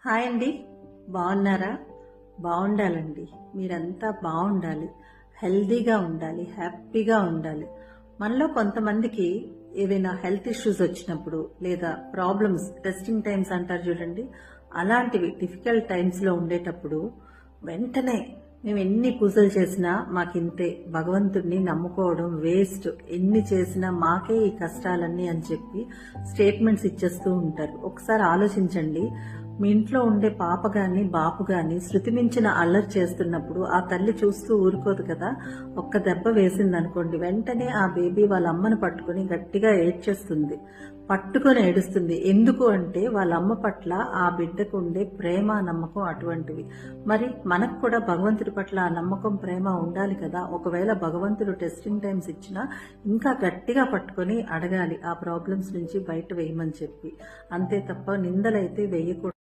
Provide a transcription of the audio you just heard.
Hi అండి. బాగున్నారా? బాగుండాలండి. మీరంతా బాగుండాలి, హెల్దీగా ఉండాలి, హ్యాపీగా ఉండాలి. మనలో కొంతమందికి ఏవైనా హెల్త్ ఇష్యూస్ వచ్చినప్పుడు లేదా ప్రాబ్లమ్స్, టెస్టింగ్ టైమ్స్ అంటారు చూడండి, అలాంటివి డిఫికల్ట్ టైమ్స్లో ఉండేటప్పుడు వెంటనే మేము ఎన్ని పూజలు చేసినా మాకింతే, భగవంతుడిని నమ్ముకోవడం వేస్ట్, ఎన్ని చేసినా మాకే ఈ కష్టాలన్నీ అని చెప్పి స్టేట్మెంట్స్ ఇచ్చేస్తూ ఉంటారు. ఒకసారి ఆలోచించండి. మీ ఇంట్లో ఉండే పాప గాని బాపు గాని శృతి మించిన అల్లరి చేస్తున్నప్పుడు ఆ తల్లి చూస్తూ ఊరుకోదు కదా. ఒక్క దెబ్బ వేసింది అనుకోండి, వెంటనే ఆ బేబీ వాళ్ళ అమ్మను పట్టుకుని గట్టిగా ఏడ్చేస్తుంది, పట్టుకొని ఏడుస్తుంది. ఎందుకు అంటే వాళ్ళ అమ్మ పట్ల ఆ బిడ్డకు ఉండే ప్రేమ, నమ్మకం అటువంటివి. మరి మనకు కూడా భగవంతుడి పట్ల ఆ నమ్మకం, ప్రేమ ఉండాలి కదా. ఒకవేళ భగవంతుడు టెస్టింగ్ టైమ్స్ ఇచ్చినా ఇంకా గట్టిగా పట్టుకొని అడగాలి ఆ ప్రాబ్లమ్స్ నుంచి బయట వేయమని చెప్పి. అంతే తప్ప నిందలైతే వేయకూడదు.